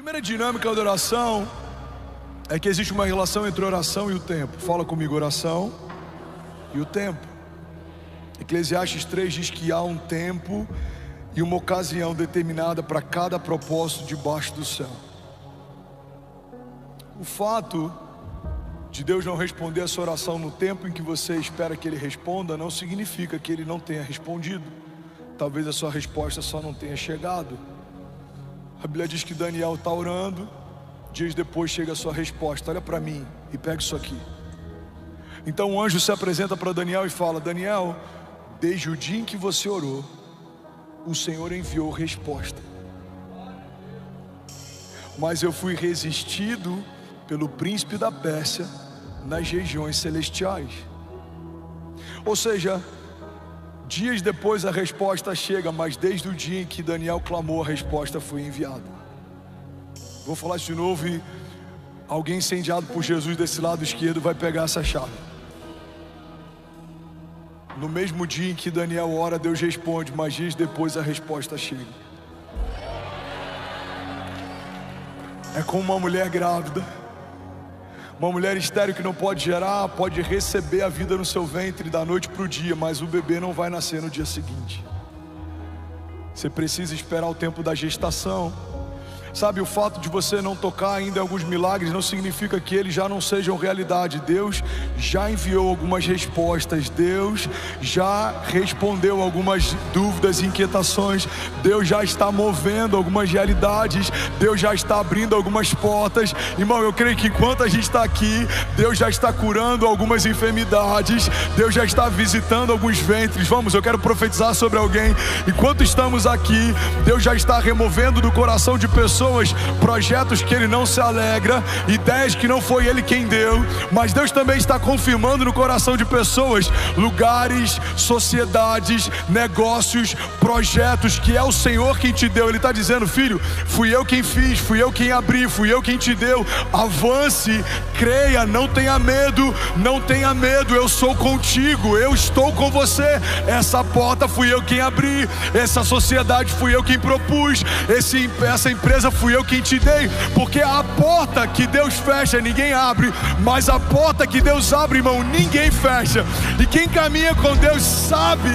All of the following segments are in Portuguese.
primeira dinâmica da oração é que existe uma relação entre oração e o tempo. Fala comigo, oração e o tempo. Eclesiastes 3 diz que há um tempo e uma ocasião determinada para cada propósito debaixo do céu. O fato de Deus não responder a sua oração no tempo em que você espera que Ele responda não significa que Ele não tenha respondido. Talvez a sua resposta só não tenha chegado. A Bíblia diz que Daniel está orando, dias depois chega a sua resposta. Olha para mim e pega isso aqui. Então o anjo se apresenta para Daniel e fala: Daniel, desde o dia em que você orou, o Senhor enviou resposta, mas eu fui resistido pelo príncipe da Pérsia nas regiões celestiais. Ou seja, dias depois a resposta chega, mas desde o dia em que Daniel clamou, a resposta foi enviada. Vou falar isso de novo e alguém incendiado por Jesus desse lado esquerdo vai pegar essa chave. No mesmo dia em que Daniel ora, Deus responde, mas dias depois a resposta chega. É como uma mulher grávida, uma mulher estéril que não pode gerar, pode receber a vida no seu ventre da noite para o dia, mas o bebê não vai nascer no dia seguinte. Você precisa esperar o tempo da gestação. Sabe, o fato de você não tocar ainda em alguns milagres não significa que eles já não sejam realidade. Deus já enviou algumas respostas, Deus já respondeu algumas dúvidas e inquietações, Deus já está movendo algumas realidades, Deus já está abrindo algumas portas. Irmão, eu creio que enquanto a gente está aqui, Deus já está curando algumas enfermidades, Deus já está visitando alguns ventres. Vamos, eu quero profetizar sobre alguém. Enquanto estamos aqui, Deus já está removendo do coração de pessoas projetos que Ele não se alegra, ideias que não foi Ele quem deu, mas Deus também está confirmando no coração de pessoas lugares, sociedades, negócios, projetos que é o Senhor quem te deu. Ele está dizendo: filho, fui eu quem fiz, fui eu quem abri, fui eu quem te deu. Avance, creia, não tenha medo, não tenha medo, eu sou contigo, eu estou com você. Essa porta fui eu quem abri, essa sociedade fui eu quem propus, essa empresa fui eu quem te dei. Porque a porta que Deus fecha, ninguém abre, mas a porta que Deus abre, irmão, ninguém fecha. E quem caminha com Deus sabe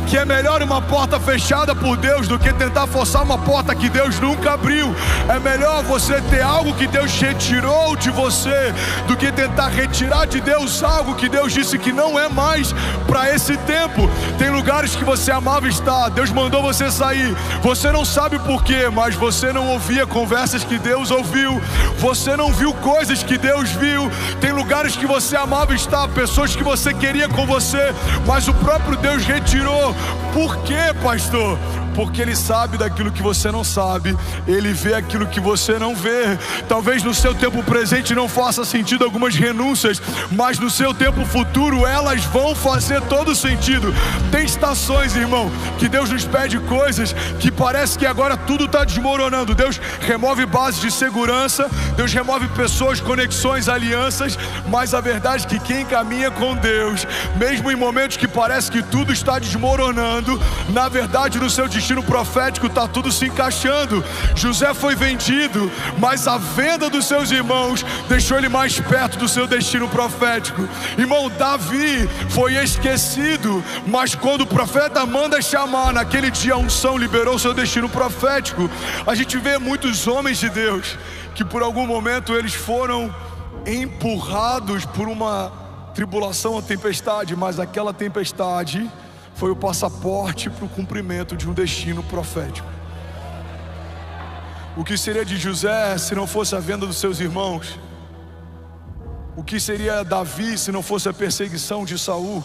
que é melhor uma porta fechada por Deus do que tentar forçar uma porta que Deus nunca abriu. É melhor você ter algo que Deus retirou de você do que tentar retirar de Deus algo que Deus disse que não é mais para esse tempo. Tem lugares que você amava estar, Deus mandou você sair, você não sabe por quê, mas você não ouvia conversas que Deus ouviu, você não viu coisas que Deus viu. Tem lugares que você amava estar, pessoas que você queria com você, mas o próprio Deus retirou. Por quê, pastor? Porque Ele sabe daquilo que você não sabe, Ele vê aquilo que você não vê. Talvez no seu tempo presente não faça sentido algumas renúncias, mas no seu tempo futuro elas vão fazer todo sentido. Tem estações, irmão, que Deus nos pede coisas que parece que agora tudo está desmoronando. Deus remove bases de segurança, Deus remove pessoas, conexões, alianças, mas a verdade é que quem caminha com Deus, mesmo em momentos que parece que tudo está desmoronando, na verdade no seu destino profético está tudo se encaixando. José foi vendido, mas a venda dos seus irmãos deixou ele mais perto do seu destino profético. Irmão, Davi foi esquecido, mas quando o profeta manda chamar, naquele dia a unção liberou seu destino profético. A gente vê muitos homens de Deus que por algum momento eles foram empurrados por uma tribulação ou tempestade, mas aquela tempestade foi o passaporte para o cumprimento de um destino profético. O que seria de José se não fosse a venda dos seus irmãos? O que seria Davi se não fosse a perseguição de Saul?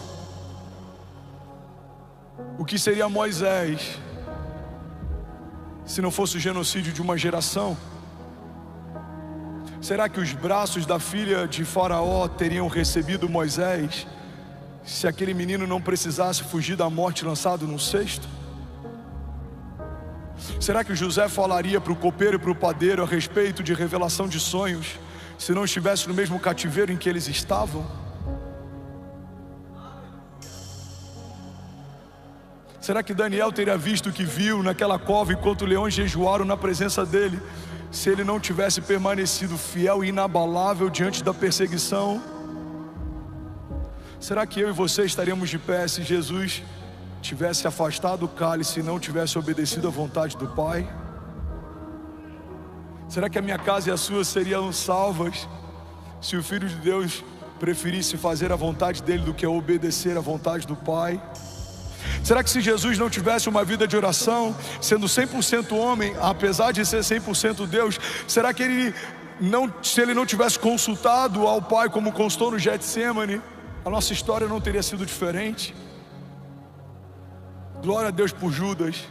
O que seria Moisés se não fosse o genocídio de uma geração? Será que os braços da filha de Faraó teriam recebido Moisés se aquele menino não precisasse fugir da morte lançado num cesto? Será que José falaria para o copeiro e para o padeiro a respeito de revelação de sonhos se não estivesse no mesmo cativeiro em que eles estavam? Será que Daniel teria visto o que viu naquela cova enquanto leões jejuaram na presença dele? se ele não tivesse permanecido fiel e inabalável diante da perseguição? Será que eu e você estaríamos de pé se Jesus tivesse afastado o cálice e não tivesse obedecido à vontade do Pai? Será que a minha casa e a sua seriam salvas se o Filho de Deus preferisse fazer a vontade dele do que obedecer à vontade do Pai? Será que se Jesus não tivesse uma vida de oração, sendo 100% homem, apesar de ser 100% Deus, será que se ele não tivesse consultado ao Pai como constou no Getsemane, a nossa história não teria sido diferente? Glória a Deus por Judas,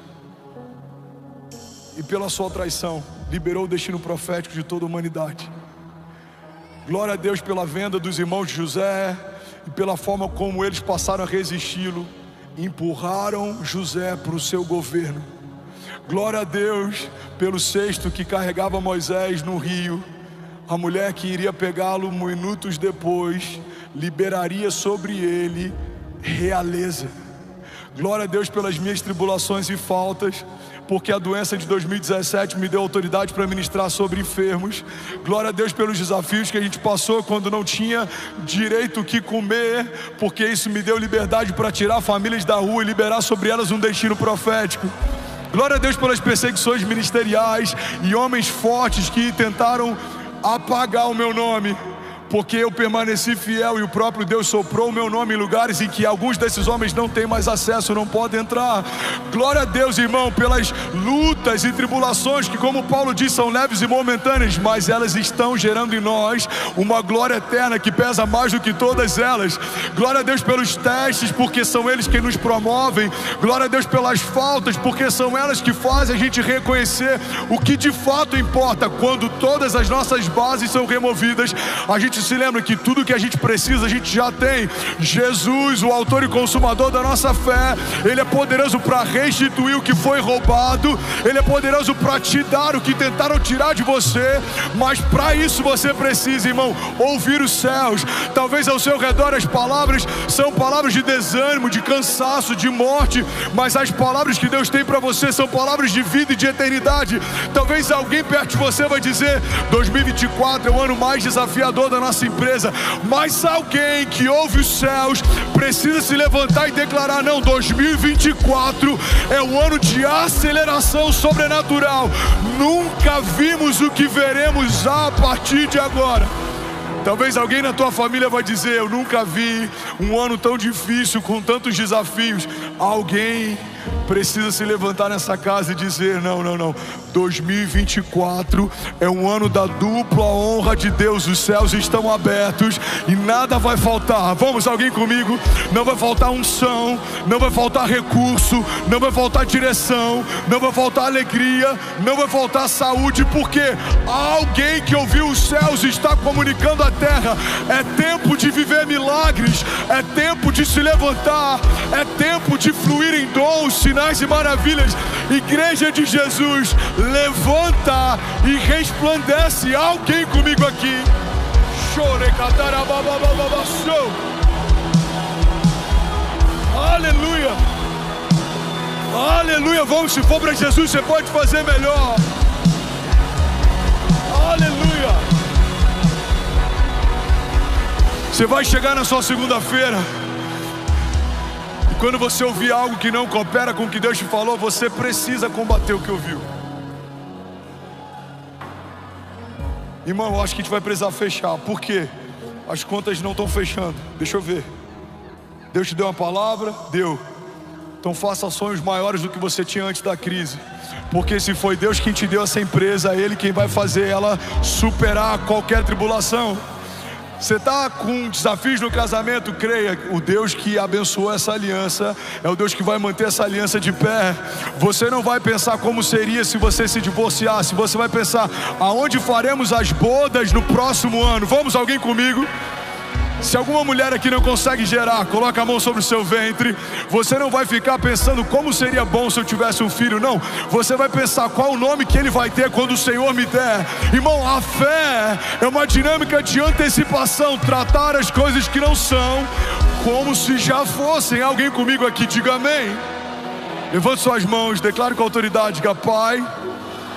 e pela sua traição liberou o destino profético de toda a humanidade. Glória a Deus pela venda dos irmãos de José e pela forma como eles passaram a resisti-lo, empurraram José para o seu governo. Glória a Deus pelo cesto que carregava Moisés no rio. A mulher que iria pegá-lo minutos depois liberaria sobre ele realeza. Glória a Deus pelas minhas tribulações e faltas, porque a doença de 2017 me deu autoridade para ministrar sobre enfermos. Glória a Deus pelos desafios que a gente passou quando não tinha direito o que comer, porque isso me deu liberdade para tirar famílias da rua e liberar sobre elas um destino profético. Glória a Deus pelas perseguições ministeriais e homens fortes que tentaram apagar o meu nome, porque eu permaneci fiel e o próprio Deus soprou o meu nome em lugares em que alguns desses homens não têm mais acesso, não podem entrar. Glória a Deus, irmão, pelas lutas e tribulações que, como Paulo diz, são leves e momentâneas, mas elas estão gerando em nós uma glória eterna que pesa mais do que todas elas. Glória a Deus pelos testes, porque são eles que nos promovem. Glória a Deus pelas faltas, porque são elas que fazem a gente reconhecer o que de fato importa. Quando todas as nossas bases são removidas, a gente se lembra que tudo que a gente precisa a gente já tem. Jesus, o autor e consumador da nossa fé, Ele é poderoso para restituir o que foi roubado. Ele é poderoso para te dar o que tentaram tirar de você. Mas para isso você precisa, irmão, ouvir os céus. Talvez ao seu redor as palavras são palavras de desânimo, de cansaço, de morte, mas as palavras que Deus tem para você são palavras de vida e de eternidade. Talvez alguém perto de você vai dizer: 2024 é o ano mais desafiador da nossa empresa, mas alguém que ouve os céus precisa se levantar e declarar: não, 2024 é o ano de aceleração sobrenatural. Nunca vimos o que veremos a partir de agora. Talvez alguém na tua família vai dizer: eu nunca vi um ano tão difícil, com tantos desafios. Alguém precisa se levantar nessa casa e dizer: não, 2024 é um ano da dupla honra de Deus. Os céus estão abertos e nada vai faltar. Vamos, alguém comigo? Não vai faltar unção, não vai faltar recurso, não vai faltar direção, não vai faltar alegria, não vai faltar saúde, porque alguém que ouviu os céus está comunicando à terra: é tempo de viver milagres, é tempo de se levantar, é tempo de fluir em dons, sinais e maravilhas. Igreja de Jesus, levanta e resplandece. Alguém comigo aqui? Aleluia, aleluia. Vamos, se for para Jesus, você pode fazer melhor. Aleluia. Você vai chegar na sua segunda-feira, quando você ouvir algo que não coopera com o que Deus te falou, você precisa combater o que ouviu. Irmão, eu acho que a gente vai precisar fechar. Por quê? As contas não estão fechando. Deixa eu ver. Deus te deu uma palavra? Deu. Então faça sonhos maiores do que você tinha antes da crise. Porque se foi Deus quem te deu essa empresa, é Ele quem vai fazer ela superar qualquer tribulação. Você está com desafios no casamento? Creia, o Deus que abençoou essa aliança é o Deus que vai manter essa aliança de pé. Você não vai pensar como seria se você se divorciasse. Você vai pensar: aonde faremos as bodas no próximo ano? Vamos, alguém comigo? Se alguma mulher aqui não consegue gerar, coloca a mão sobre o seu ventre. Você não vai ficar pensando como seria bom se eu tivesse um filho, não. Você vai pensar qual o nome que ele vai ter quando o Senhor me der. Irmão, a fé é uma dinâmica de antecipação. Tratar as coisas que não são como se já fossem. Alguém comigo aqui, diga amém. Levante suas mãos, declare com autoridade: diga: Pai,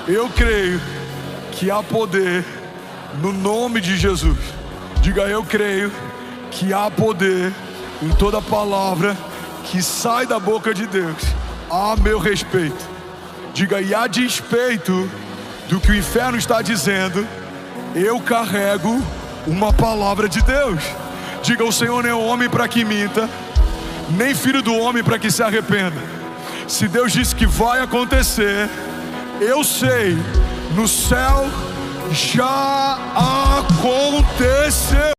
eu creio que há poder no nome de Jesus. Diga: eu creio que há poder em toda palavra que sai da boca de Deus a meu respeito. Diga: e a despeito do que o inferno está dizendo, eu carrego uma palavra de Deus. Diga: o Senhor não é homem para que minta, nem filho do homem para que se arrependa. Se Deus disse que vai acontecer, eu sei, no céu já aconteceu.